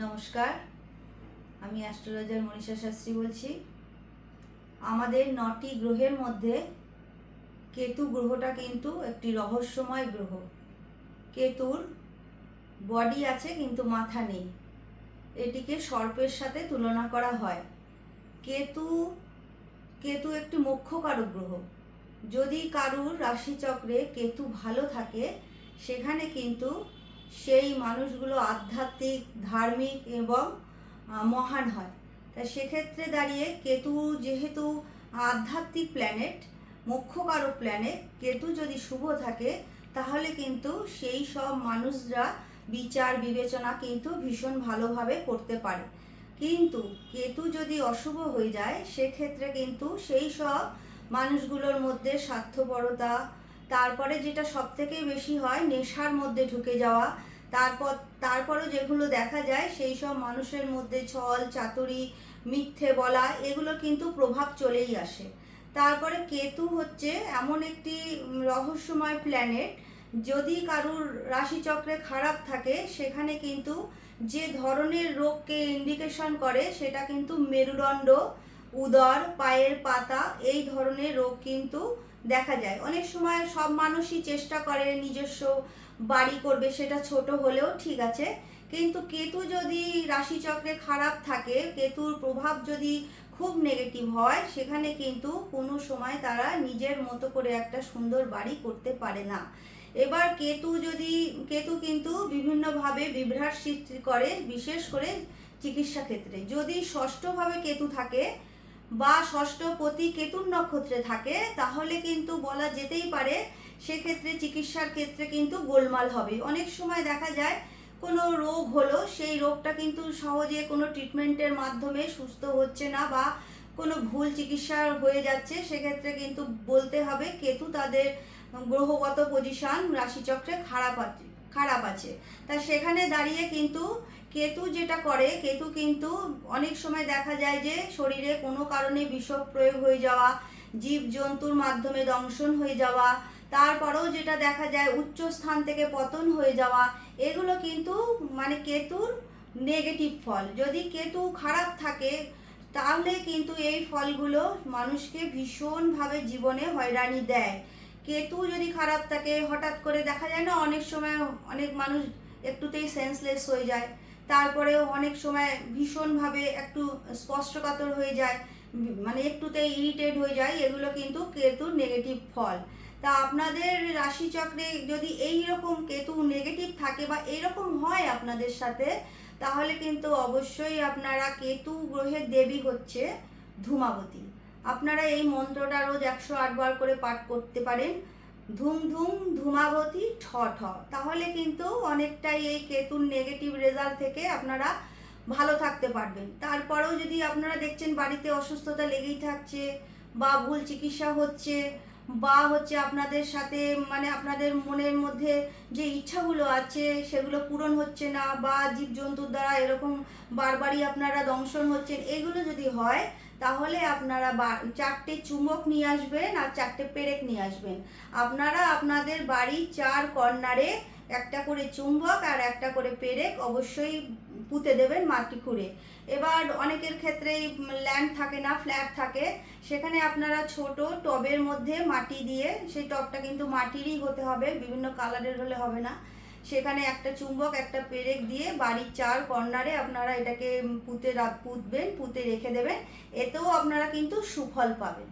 নমস্কার, আমি অ্যাস্ট্রোলজার মনীষা শাস্ত্রী বলছি। আমাদের 9টি গ্রহের মধ্যে কেতু গ্রহটা কিন্তু একটি রহস্যময় গ্রহ। কেতুর বডি আছে কিন্তু মাথা নেই। এটিকে সর্পের সাথে তুলনা করা হয়। কেতু কেতু একটি মোক্ষকারক গ্রহ। যদি কারুর রাশিচক্রে কেতু ভালো থাকে, সেখানে কিন্তু সেই মানুষগুলো আধ্যাত্মিক, ধার্মিক এবং মহান হয়। তা সেক্ষেত্রে দাঁড়িয়ে কেতু যেহেতু আধ্যাত্মিক প্ল্যানেট, মোক্ষকারক প্ল্যানেট, কেতু যদি শুভ থাকে তাহলে কিন্তু সেই সব মানুষরা বিচার বিবেচনা কিন্তু ভীষণ ভালোভাবে করতে পারে। কিন্তু কেতু যদি অশুভ হয়ে যায়, সেক্ষেত্রে কিন্তু সেই সব মানুষগুলোর মধ্যে স্বার্থপরতা, তারপরে যেটা সবথেকে বেশি হয় নেশার মধ্যে ঢুকে যাওয়া, তারপরও যেগুলো দেখা যায় সেই সব মানুষের মধ্যে ছল চাতুরি, মিথ্যে বলা, এগুলো কিন্তু প্রভাব চলেই আসে। তারপরে কেতু হচ্ছে এমন একটি রহস্যময় প্ল্যানেট, যদি কারুর রাশিচক্রে খারাপ থাকে সেখানে কিন্তু যে ধরনের রোগকে ইন্ডিকেশন করে সেটা কিন্তু মেরুদণ্ড, উদর, পায়ের পাতা, এই ধরনের রোগ কিন্তু দেখা যায়। অনেক সময় সব মানুষই চেষ্টা করে নিজস্ব বাড়ি করবে, সেটা ছোট হলেও ঠিক আছে, কিন্তু কেতু যদি রাশিচক্রে খারাপ থাকে, কেতুর প্রভাব যদি খুব নেগেটিভ হয়, সেখানে কিন্তু কোনো সময় তারা নিজের মতো করে একটা সুন্দর বাড়ি করতে পারে না। এবার কেতু কিন্তু বিভিন্নভাবে বিভ্রাট সৃষ্টি করে, বিশেষ করে চিকিৎসা ক্ষেত্রে। যদি ষষ্ঠভাবে কেতু থাকে বা ষষ্ঠপতি কেতুর নক্ষত্রে থাকে, তাহলে কিন্তু বলা যেতেই পারে সেক্ষেত্রে চিকিৎসার ক্ষেত্রে কিন্তু গোলমাল হবে। অনেক সময় দেখা যায় কোনো রোগ হলো, সেই রোগটা কিন্তু সহজে কোনো ট্রিটমেন্টের মাধ্যমে সুস্থ হচ্ছে না বা কোনো ভুল চিকিৎসা হয়ে যাচ্ছে, সেক্ষেত্রে কিন্তু বলতে হবে কেতু তাদের গ্রহগত পজিশন রাশিচক্রে খারাপ আছে। তা সেখানে দাঁড়িয়ে কিন্তু কেতু যেটা করে, কেতু কিন্তু অনেক সময় দেখা যায় যে শরীরে কোনো কারণে বিষ প্রয়োগ হয়ে যাওয়া, জীবজন্তুর মাধ্যমে দংশন হয়ে যাওয়া, তারপরেও যেটা দেখা যায় উচ্চ স্থান থেকে পতন হয়ে যাওয়া, এগুলো কিন্তু মানে কেতুর নেগেটিভ ফল। যদি কেতু খারাপ থাকে তাহলে কিন্তু এই ফলগুলো মানুষকে ভীষণভাবে জীবনে হয়রানি দেয়। কেতু যদি খারাপ থাকে, হঠাৎ করে দেখা যায় না, অনেক সময় অনেক মানুষ একটুতেই সেন্সলেস হয়ে যায়, তারপরেও অনেক সময় ভীষণভাবে একটু স্পষ্টকাতর হয়ে যায়, মানে একটুতেই ইরিটেট হয়ে যায়, এগুলো কিন্তু কেতুর নেগেটিভ ফল। তা আপনাদের রাশিচক্রে যদি এই রকম কেতু নেগেটিভ থাকে বা এইরকম হয় আপনাদের সাথে, তাহলে কিন্তু অবশ্যই আপনারা, কেতু গ্রহের দেবী হচ্ছে ধূমাবতী। আপনারা এই মন্ত্রটা রোজ 108 বার করে পাঠ করতে পারেন, ধুম ধুম ধূমাবতী ঠ ঠ। তাহলে কিন্তু অনেকটাই এই কেতুর নেগেটিভ রেজাল্ট থেকে আপনারা ভালো থাকতে পারবেন। তারপরেও যদি আপনারা দেখছেন বাড়িতে অসুস্থতা লেগেই থাকছে, বা ভুল চিকিৎসা হচ্ছে, বা হচ্ছে আপনাদের সাথে মানে আপনাদের মনের মধ্যে যে ইচ্ছাগুলো আছে সেগুলো পূরণ হচ্ছে না, বা জীবজন্তুর দ্বারা এরকম বারবারই আপনারা দংশন হচ্ছেন, এগুলো যদি হয়, তাহলে আপনারা 4টে চুম্বক নিয়ে আসবেন আর 4টে পেরেক নিয়ে আসবেন। আপনারা আপনাদের বাড়ির 4 কর্নারে একটা করে চুম্বক আর একটা করে পেরেক অবশ্যই পুঁতে দেবেন মাটি খুঁড়ে। এবার অনেকের ক্ষেত্রেই ল্যান্ড থাকে না, ফ্ল্যাট থাকে, সেখানে আপনারা ছোট টবের মধ্যে মাটি দিয়ে, সেই টবটা কিন্তু মাটিরই হতে হবে, বিভিন্ন কালারের হলে হবে না, সেখানে একটা চুম্বক একটা পেরেক দিয়ে বাড়ির 4 কর্নারে আপনারা এটাকে পুঁতবেন, পুঁতে রেখে দেবেন। এতেও আপনারা কিন্তু সুফল পাবেন।